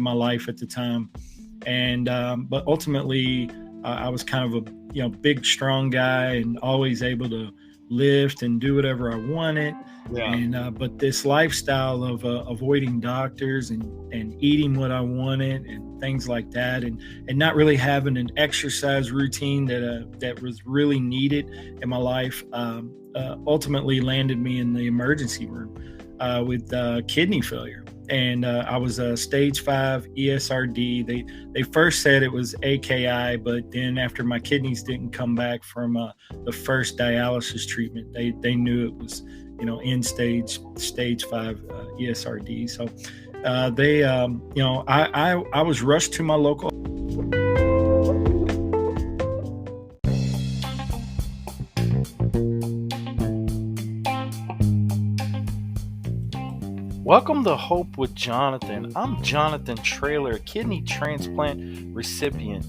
in my life at the time. And but ultimately, I was kind of a big, strong guy, and always able to lift and do whatever I wanted. Yeah. And but this lifestyle of avoiding doctors and eating what I wanted and things like that, and not really having an exercise routine that was really needed in my life, ultimately landed me in the emergency room with kidney failure. And I was a stage 5 ESRD. They first said it was AKI, but then after my kidneys didn't come back from the first dialysis treatment, they knew it was end stage 5 ESRD. So I was rushed to my local. Welcome to Hope with Jonathan. I'm Jonathan Traylor, a kidney transplant recipient.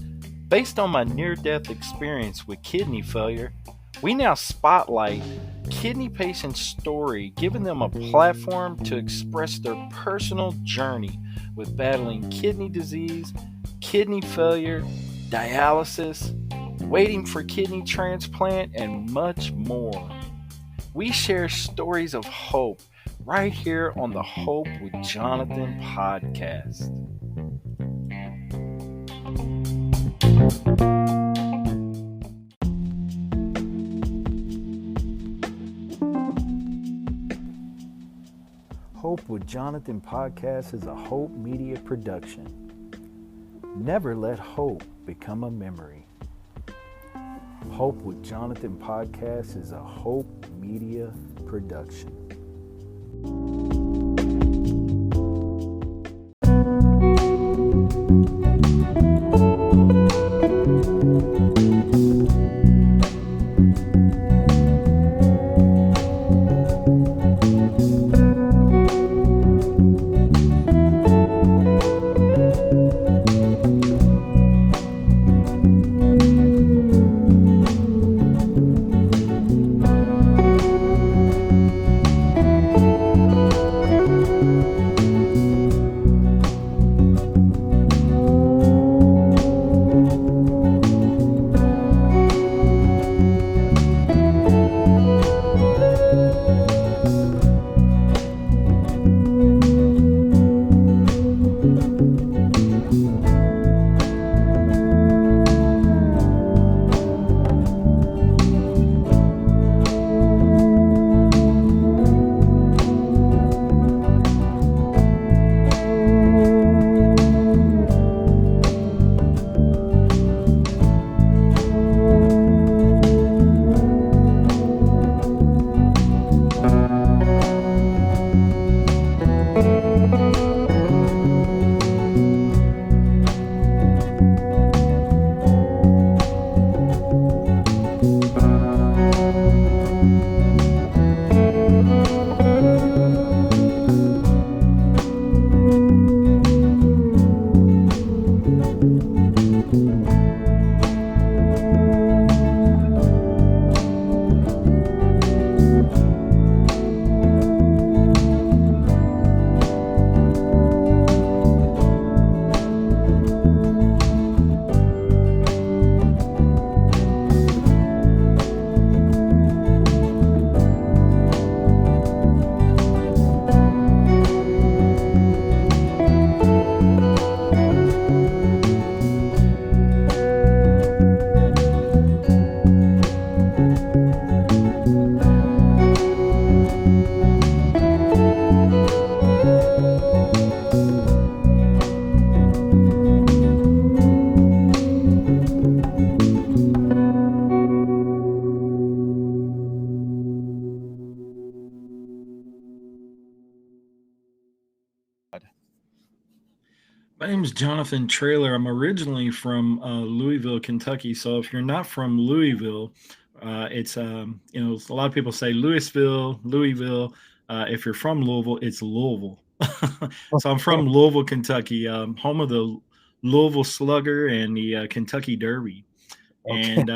Based on my near-death experience with kidney failure, we now spotlight kidney patients' story, giving them a platform to express their personal journey with battling kidney disease, kidney failure, dialysis, waiting for kidney transplant, and much more. We share stories of hope right here on the Hope with Jonathan podcast. Hope with Jonathan podcast is a Hope Media production. Never let hope become a memory. Hope with Jonathan podcast is a Hope Media production. My name is Jonathan Traylor. I'm originally from Louisville, Kentucky. So if you're not from Louisville, it's a lot of people say Louisville, Louisville. If you're from Louisville, it's Louisville. So I'm from Louisville, Kentucky, home of the Louisville Slugger and the Kentucky Derby. And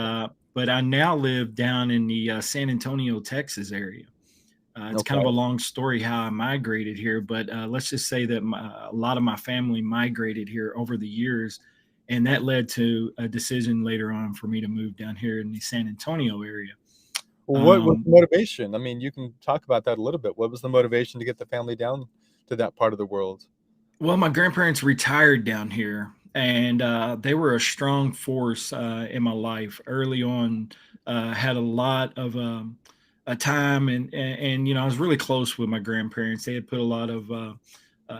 but I now live down in the San Antonio, Texas area. It's kind of a Okay. long story how I migrated here, but let's just say that a lot of my family migrated here over the years, and that led to a decision later on for me to move down here in the San Antonio area. Well, what was the Um, motivation? I mean, you can talk about that a little bit. What was the motivation to get the family down to that part of the world? well, my grandparents retired down here, and they were a strong force in my life early on. Had a lot of a time, and I was really close with my grandparents. They had put a lot of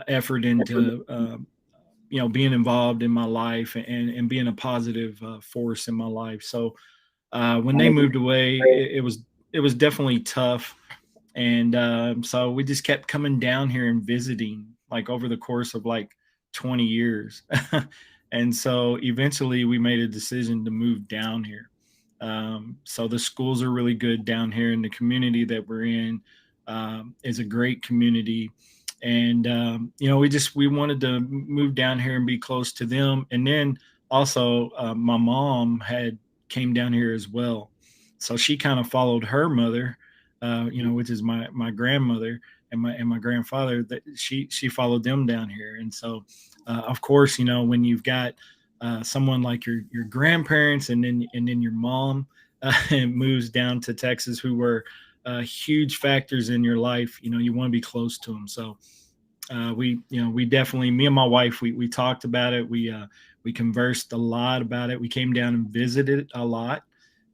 effort into being involved in my life and being a positive force in my life. So when they moved away, it was definitely tough, and so we just kept coming down here and visiting like over the course of like 20 years. And so eventually we made a decision to move down here. So the schools are really good down here, and the community that we're in is a great community. And we wanted to move down here and be close to them. And then also my mom had came down here as well, so she kind of followed her mother, which is my grandmother and my grandfather. That she followed them down here, and so of course, when you've got someone like your grandparents and then your mom moves down to Texas, who were huge factors in your life, you want to be close to them. So we definitely, me and my wife, we talked about it. We conversed a lot about it. We came down and visited a lot,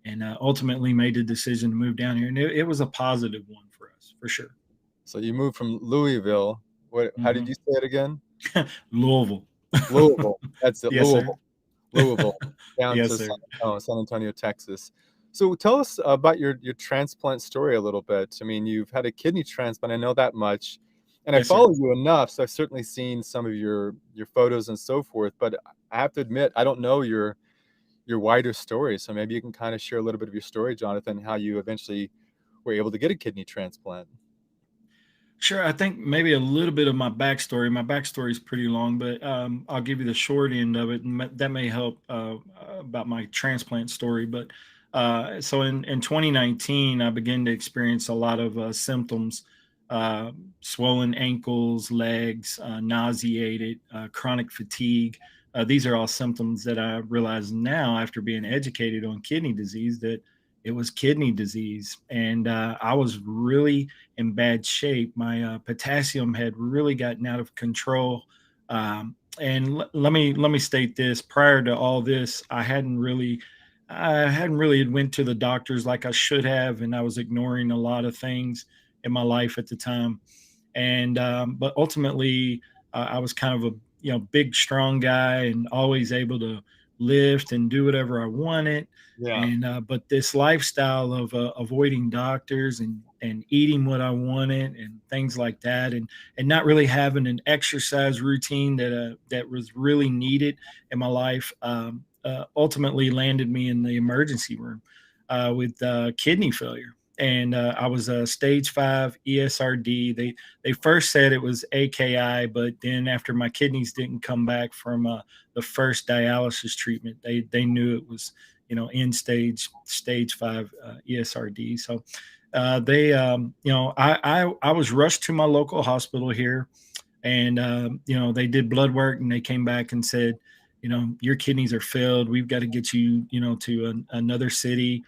and ultimately made the decision to move down here. And it was a positive one for us, for sure. So you moved from Louisville. What? How did Hmm. you say it again? Louisville. Louisville. That's it. Yes, sir. Louisville, down Yes, to sir. San Antonio, Texas. So tell us about your transplant story a little bit. I mean, you've had a kidney transplant. I know that much, and I Yes, sir. follow you enough, so I've certainly seen some of your photos and so forth. But I have to admit, I don't know your wider story. So maybe you can kind of share a little bit of your story, Jonathan, how you eventually were able to get a kidney transplant. Sure. I think maybe a little bit of my backstory. My backstory is pretty long, but I'll give you the short end of it, and that may help about my transplant story. But so in 2019, I began to experience a lot of symptoms: uh, swollen ankles, legs, nauseated, chronic fatigue. These are all symptoms that I realize now, after being educated on kidney disease, that it was kidney disease, and I was really in bad shape. My potassium had really gotten out of control. And let me state this: prior to all this, I hadn't really went to the doctors like I should have, and I was ignoring a lot of things in my life at the time. And but ultimately, I was kind of a big, strong guy, and always able to lift and do whatever I wanted. Yeah. And but this lifestyle of avoiding doctors and eating what I wanted and things like that, and not really having an exercise routine that was really needed in my life, ultimately landed me in the emergency room with kidney failure. And I was a stage 5 ESRD. They first said it was AKI, but then after my kidneys didn't come back from the first dialysis treatment, they knew it was end stage 5 ESRD. So they I was rushed to my local hospital here, and they did blood work, and they came back and said, your kidneys are failed. We've got to get you to another city,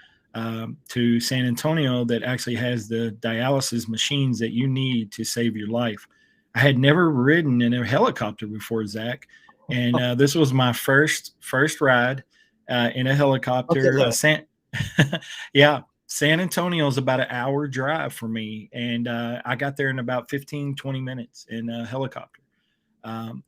to San Antonio, that actually has the dialysis machines that you need to save your life. I had never ridden in a helicopter before, Zach, and this was my first ride in a Bucket helicopter. list. Yeah, San Antonio is about an hour drive for me, and I got there in about 15, 20 minutes in a helicopter.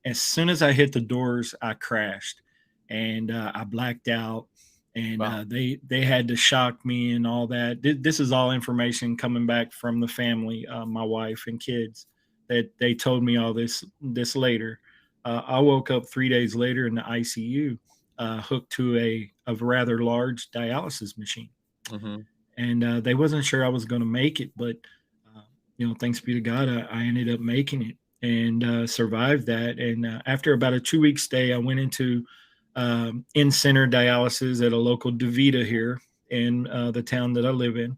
As soon as I hit the doors, I crashed, and I blacked out. And Wow. they had to shock me and all that. This is all information coming back from the family, my wife and kids, that they told me all this later. I woke up 3 days later in the ICU, hooked to a rather large dialysis machine, Hmm. and they wasn't sure I was going to make it, but uh, thanks be to God, I ended up making it and survived that. And after about a 2 week stay, I went into in center dialysis at a local DaVita here in the town that I live in,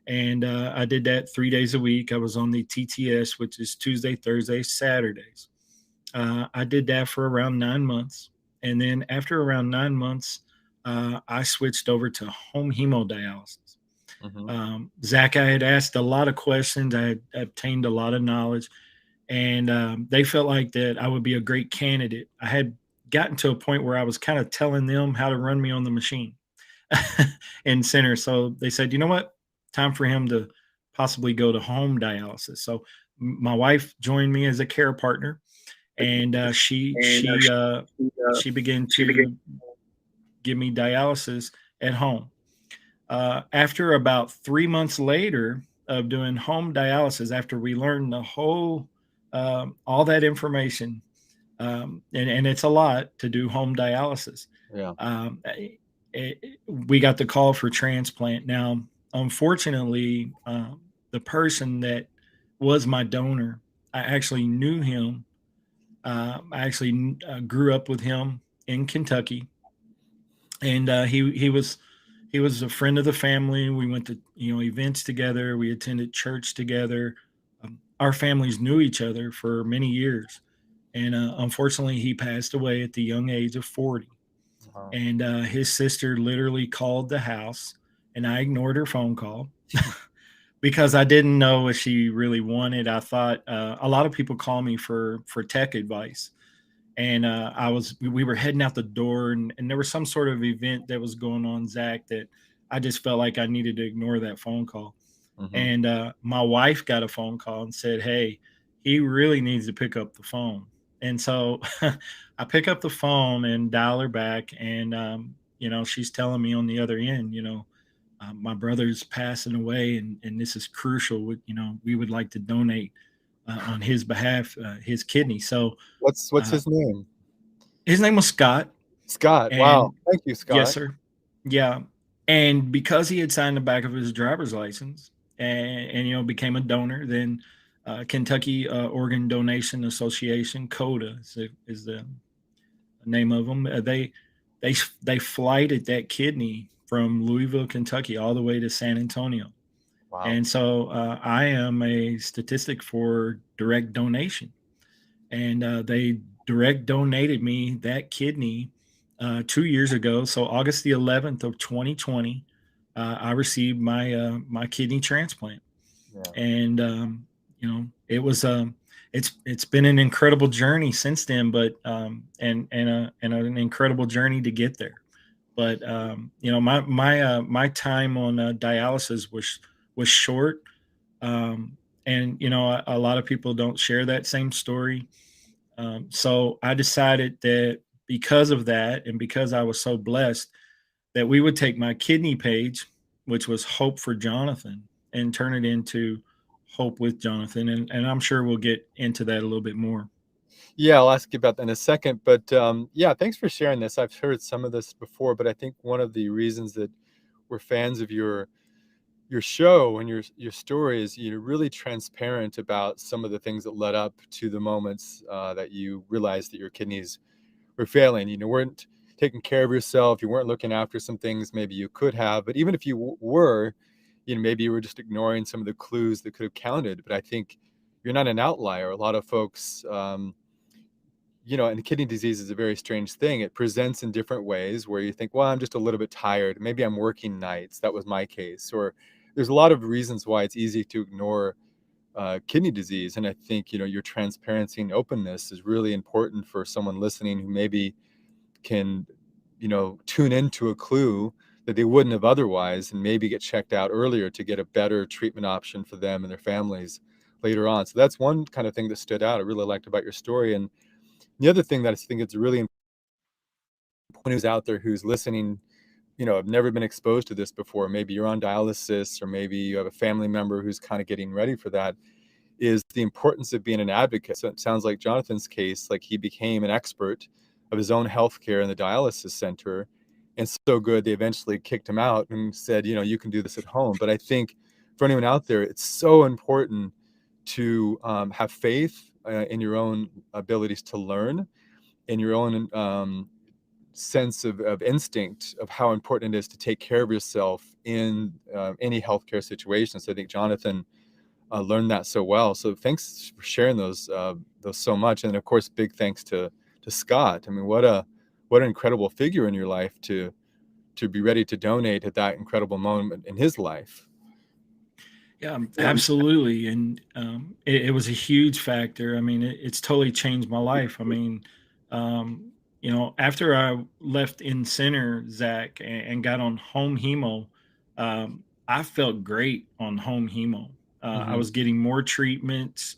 And I did that 3 days a week. I was on the TTS, which is Tuesday, Thursday, Saturdays. I did that for around 9 months. And then after around 9 months, I switched over to home hemodialysis. Hmm. Zach, I had asked a lot of questions. I had obtained a lot of knowledge, and they felt like that I would be a great candidate. I had gotten to a point where I was kind of telling them how to run me on the machine in center. So they said, you know what, time for him to possibly go to home dialysis. So my wife joined me as a care partner, and she began to give me dialysis at home. After about 3 months later of doing home dialysis, after we learned the whole all that information, and it's a lot to do home dialysis. Yeah. We got the call for transplant. Now, unfortunately, the person that was my donor, I actually knew him. I actually grew up with him in Kentucky, and he was a friend of the family. We went to events together. We attended church together. Our families knew each other for many years, and unfortunately, he passed away at the young age of 40. Wow. And his sister literally called the house, and I ignored her phone call because I didn't know what she really wanted. I thought a lot of people call me for tech advice, and we were heading out the door, and there was some sort of event that was going on, Zach, that I just felt like I needed to ignore that phone call. Hmm. And my wife got a phone call and said, hey, he really needs to pick up the phone. And so I pick up the phone and dial her back, and she's telling me on the other end, my brother's passing away, and this is crucial. We would like to donate on his behalf, his kidney. So What's uh, his name? his name was Scott, Scott. Wow. and Thank you, yes, Scott. sir. Yeah. And because he had signed the back of his driver's license, and became a donor, then Kentucky Organ Donation Association, CODA is the name of them. They they flighted that kidney from Louisville, Kentucky, all the way to San Antonio. Wow. And so I am a statistic for direct donation, and they direct donated me that kidney 2 years ago. So August the 11th of 2020, I received my kidney transplant, Yeah. and it was it's been an incredible journey since then, but and an incredible journey to get there. But my time on dialysis was short, and a lot of people don't share that same story. So I decided that because of that, and because I was so blessed, that we would take my kidney page, which was Hope for Jonathan, and turn it into Hope with Jonathan. And I'm sure we'll get into that a little bit more. Yeah, I'll ask you about that in a second. But yeah, thanks for sharing this. I've heard some of this before, but I think one of the reasons that we're fans of your show and your story is you're really transparent about some of the things that led up to the moments that you realized that your kidneys were failing. You weren't taking care of yourself. You weren't looking after some things maybe you could have. But even if you were, maybe you were just ignoring some of the clues that could have counted. But I think you're not an outlier. A lot of folks, and kidney disease is a very strange thing. It presents in different ways where you think, well, I'm just a little bit tired. Maybe I'm working nights. That was my case. Or there's a lot of reasons why it's easy to ignore kidney disease. And I think, your transparency and openness is really important for someone listening who maybe can, tune into a clue that they wouldn't have otherwise, and maybe get checked out earlier to get a better treatment option for them and their families later on. So that's one kind of thing that stood out. I really liked about your story. And the other thing that I think is really important, who's out there who's listening, have never been exposed to this before. Maybe you're on dialysis, or maybe you have a family member who's kind of getting ready for that, is the importance of being an advocate. So it sounds like Jonathan's case, like he became an expert of his own healthcare in the dialysis center. And so good, they eventually kicked him out and said, you can do this at home. But I think for anyone out there, it's so important to have faith in your own abilities to learn, in your own sense of instinct of how important it is to take care of yourself in any healthcare situation. So I think Jonathan learned that so well. So thanks for sharing those so much. And of course, big thanks to Scott. I mean, what an incredible figure in your life to be ready to donate at that incredible moment in his life. Yeah, absolutely. And it was a huge factor. I mean, it's totally changed my life. I mean, um, after I left in center, Zach, and got on home hemo, I felt great on home hemo. I Mm-hmm. was getting more treatments.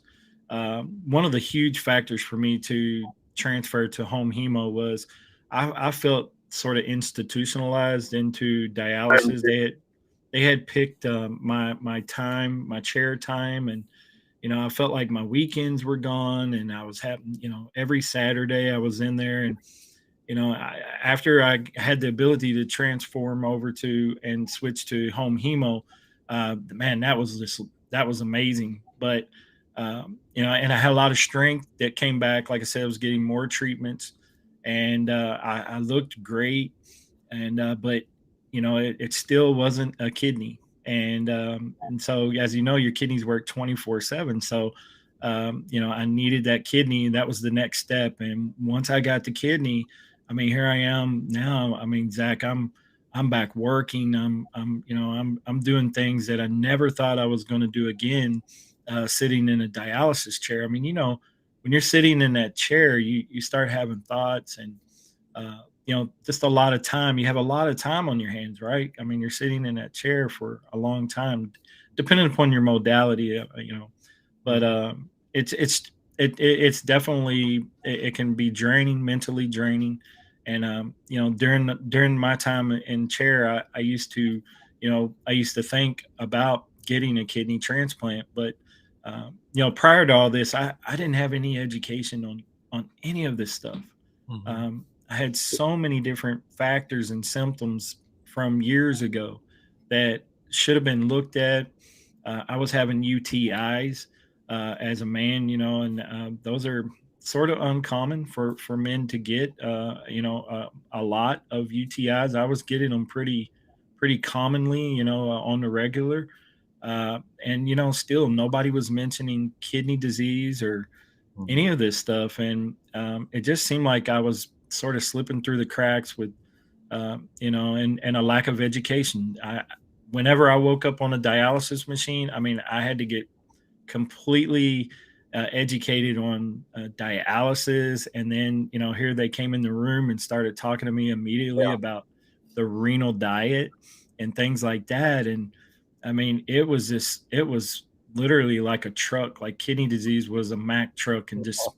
One of the huge factors for me to transfer to home hemo was I felt sort of institutionalized into dialysis. They had picked my time, my chair time, and I felt like my weekends were gone, and I was having every Saturday I was in there, and after I had the ability to transform over to and switch to home hemo, man, that was amazing. But and I had a lot of strength that came back. Like I said, I was getting more treatments, and I looked great, and but it still wasn't a kidney, and so as you know, your kidneys work 24/7. So I needed that kidney, and that was the next step. And once I got the kidney, I mean, here I am now. I mean, Zach, I'm back working. I'm doing things that I never thought I was going to do again. Sitting in a dialysis chair. I mean, when you're sitting in that chair, you start having thoughts, and just a lot of time. You have a lot of time on your hands, right? I mean, you're sitting in that chair for a long time, depending upon your modality, but it's definitely it can be draining, mentally draining. And during my time in chair, I used to think about getting a kidney transplant, but prior to all this, I didn't have any education on any of this stuff. Mm-hmm. I had so many different factors and symptoms from years ago that should have been looked at. I was having UTIs as a man, and those are sort of uncommon for men to get. A lot of UTIs. I was getting them pretty commonly, on the regular. And still nobody was mentioning kidney disease or any Mm-hmm. of this stuff, and it just seemed like I was sort of slipping through the cracks with, and a lack of education. Whenever I woke up on a dialysis machine, I mean, I had to get completely educated on dialysis, and then here they came in the room and started talking to me immediately Yeah. about the renal diet and things like that, and I mean, it was literally like a truck, like kidney disease was a Mack truck and just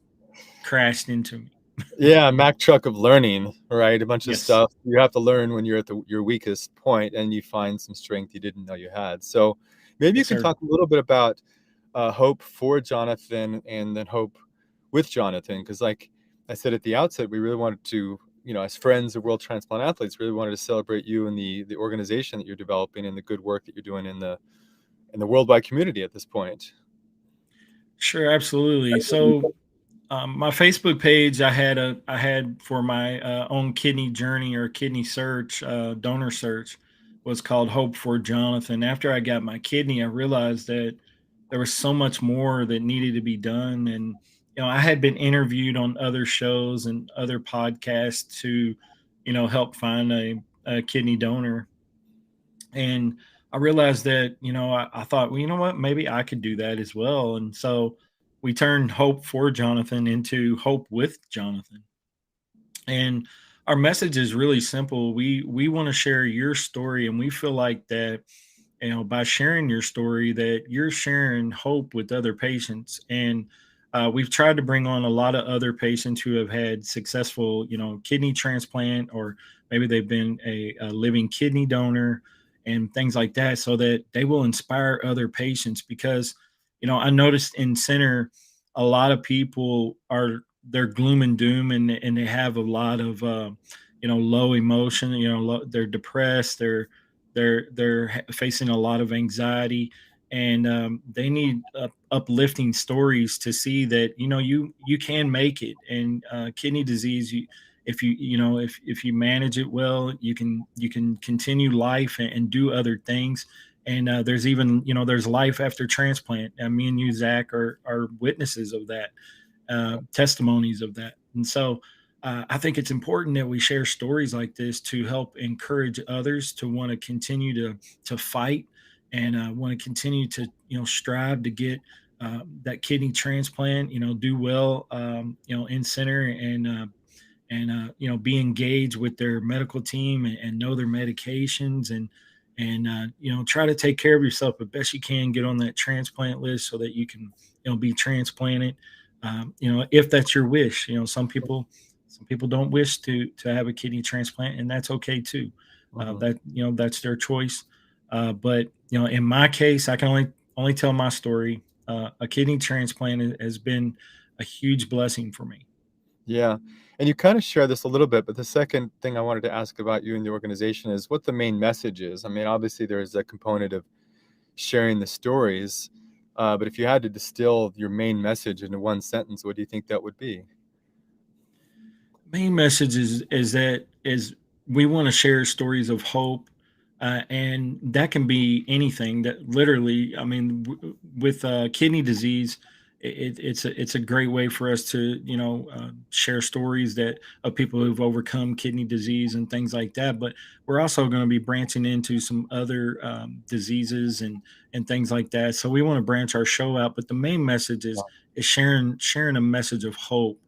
crashed into me. Yeah, Mack truck of learning, right? A bunch of Yes. stuff you have to learn when you're at your weakest point, and you find some strength you didn't know you had. So maybe you Yes, can sir. talk a little bit about hope for Jonathan and then hope with Jonathan, because like I said at the outset, we really wanted to, as friends of world transplant athletes, really wanted to celebrate you and the organization that you're developing and the good work that you're doing in the worldwide community at this point. Sure, absolutely. So my Facebook page, I had for my own kidney journey or kidney search, donor search, was called Hope for Jonathan. After I got my kidney, I realized that there was so much more that needed to be done, and I had been interviewed on other shows and other podcasts to, help find a kidney donor, and I realized that I thought, well, you know what, maybe I could do that as well, and so we turned Hope for Jonathan into Hope with Jonathan. And our message is really simple. We want to share your story, and we feel like that by sharing your story that you're sharing hope with other patients. And we've tried to bring on a lot of other patients who have had successful kidney transplant, or maybe they've been a living kidney donor and things like that, so that they will inspire other patients. Because I noticed in center a lot of people they're gloom and doom, and they have a lot of low emotion, they're depressed, they're facing a lot of anxiety, and they need uplifting stories to see that you can make it. And kidney disease, if you manage it well, you can continue life and do other things. And there's even there's life after transplant. Me and you, Zach, are witnesses of that, testimonies of that. And so I think it's important that we share stories like this to help encourage others to want to continue to fight and want to continue to strive to get that kidney transplant. Do well. In center and be engaged with their medical team and know their medications and try to take care of yourself the best you can. Get on that transplant list so that you can be transplanted. If that's your wish. Some people don't wish to have a kidney transplant, and that's okay too. Mhm. That's their choice. But in my case, I can only tell my story. A kidney transplant has been a huge blessing for me. Yeah, and you kind of share this a little bit, but the second thing I wanted to ask about you and the organization is what the main message is. I mean, obviously there's a component of sharing the stories, but if you had to distill your main message into one sentence, what do you think that would be? Main message is we want to share stories of hope, and that can be anything. That literally, I mean, with kidney disease, it's a great way for us to share stories that of people who've overcome kidney disease and things like that. But we're also going to be branching into some other diseases and things like that. So we want to branch our show out. But the main message is sharing a message of hope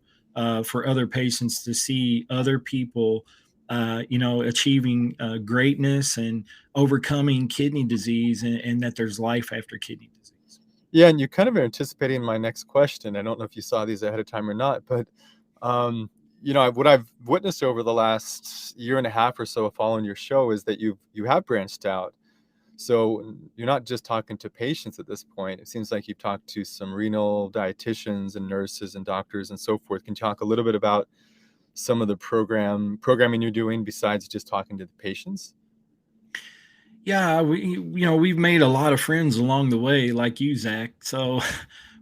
for other patients to see other people, achieving greatness and overcoming kidney disease, and that there's life after kidney disease. Yeah, and you kind of are anticipating my next question. I don't know if you saw these ahead of time or not, but um, what I've witnessed over the last year and a half or so of following your show is that you have branched out. So you're not just talking to patients at this point. It seems like you've talked to some renal dietitians and nurses and doctors and so forth. Can you talk a little bit about some of the programming you're doing besides just talking to the patients? Yeah, we've made a lot of friends along the way, like you, Zach. So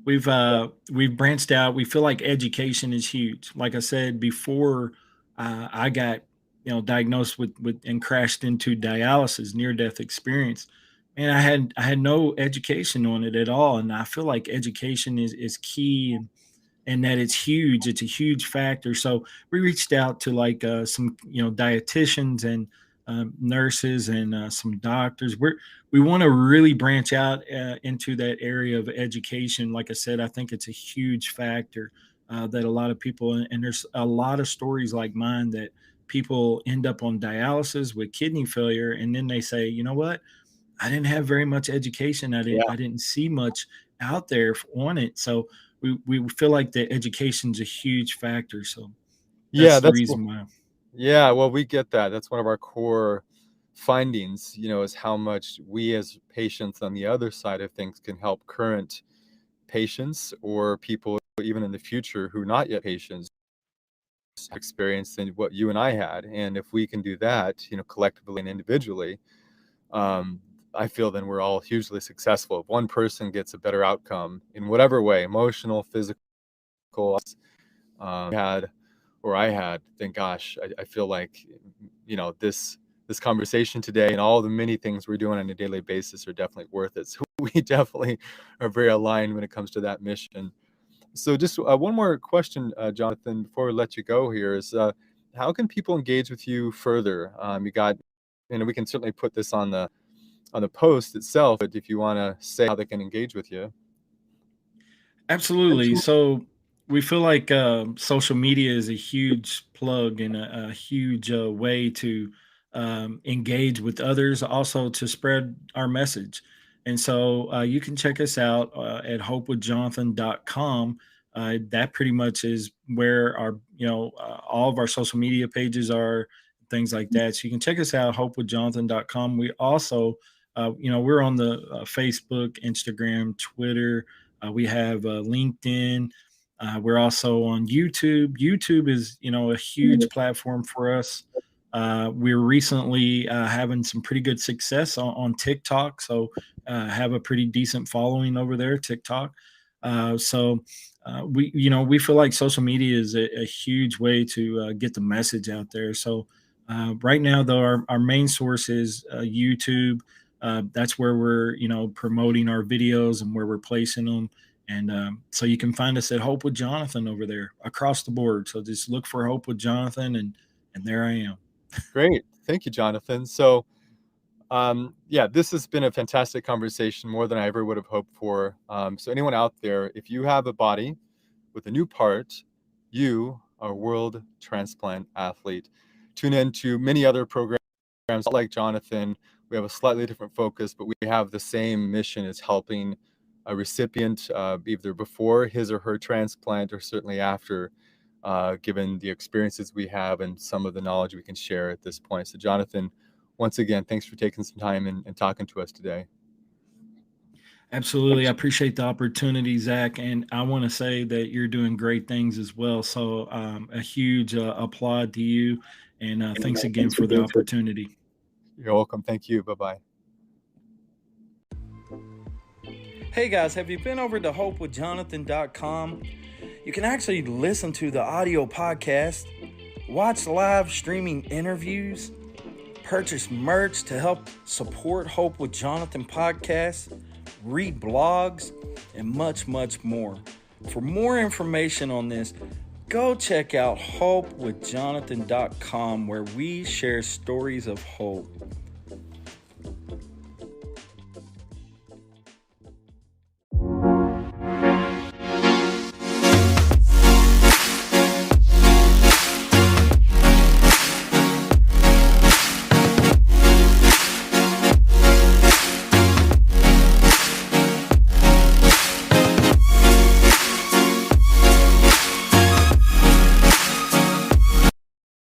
we've branched out. We feel like education is huge. Like I said before, I got diagnosed with and crashed into dialysis, near death experience, and I had no education on it at all. And I feel like education is key, and that it's huge. It's a huge factor. So we reached out to like some dietitians and nurses and some doctors. We want to really branch out into that area of education. Like I said, I think it's a huge factor that a lot of people, and there's a lot of stories like mine that people end up on dialysis with kidney failure, and then they say, you know what? I didn't have very much education. I didn't see much out there on it. So we feel like the education's a huge factor. So Yeah, that's the that's reason why. yeah, well, we get that. That's one of our core findings, is how much we as patients on the other side of things can help current patients or people even in the future who are not yet patients experience than what you and I had. And if we can do that, collectively and individually, um, I feel then we're all hugely successful. If one person gets a better outcome in whatever way, emotional, physical, had or I had, then gosh, I feel like this conversation today and all the many things we're doing on a daily basis are definitely worth it. So we definitely are very aligned when it comes to that mission. So just one more question, Jonathan, before we let you go here is how can people engage with you further? You got, we can certainly put this on the post itself, but if you want to say how they can engage with you. Absolutely. So we feel like social media is a huge plug and a huge way to engage with others, also to spread our message. And so you can check us out at hopewithjonathan.com. That pretty much is where our, all of our social media pages are, things like that. So you can check us out, hopewithjonathan.com. We also, we're on the Facebook, Instagram, Twitter. We have LinkedIn. We're also on YouTube. YouTube is, a huge platform for us. We're recently having some pretty good success on TikTok, so have a pretty decent following over there, TikTok. We feel like social media is a huge way to get the message out there. So right now, though, our main source is YouTube. That's where we're promoting our videos and where we're placing them. And so you can find us at Hope with Jonathan over there across the board. So just look for Hope with Jonathan, and there I am. Great. Thank you, Jonathan. So, yeah, this has been a fantastic conversation, more than I ever would have hoped for. So anyone out there, if you have a body with a new part, you are a world transplant athlete. Tune in to many other programs like Jonathan. We have a slightly different focus, but we have the same mission as helping a recipient either before his or her transplant or certainly after, given the experiences we have and some of the knowledge we can share at this point. So Jonathan, once again, thanks for taking some time and talking to us today. Absolutely. I appreciate the opportunity, Zach. And I want to say that you're doing great things as well. So a huge applaud to you. And thanks again for the opportunity. You're welcome. Thank you. Bye-bye. Hey guys, have you been over to hopewithjonathan.com? You can actually listen to the audio podcast, watch live streaming interviews, purchase merch to help support Hope with Jonathan podcast, read blogs, and much, much more. For more information on this, go check out hopewithjonathan.com, where we share stories of hope.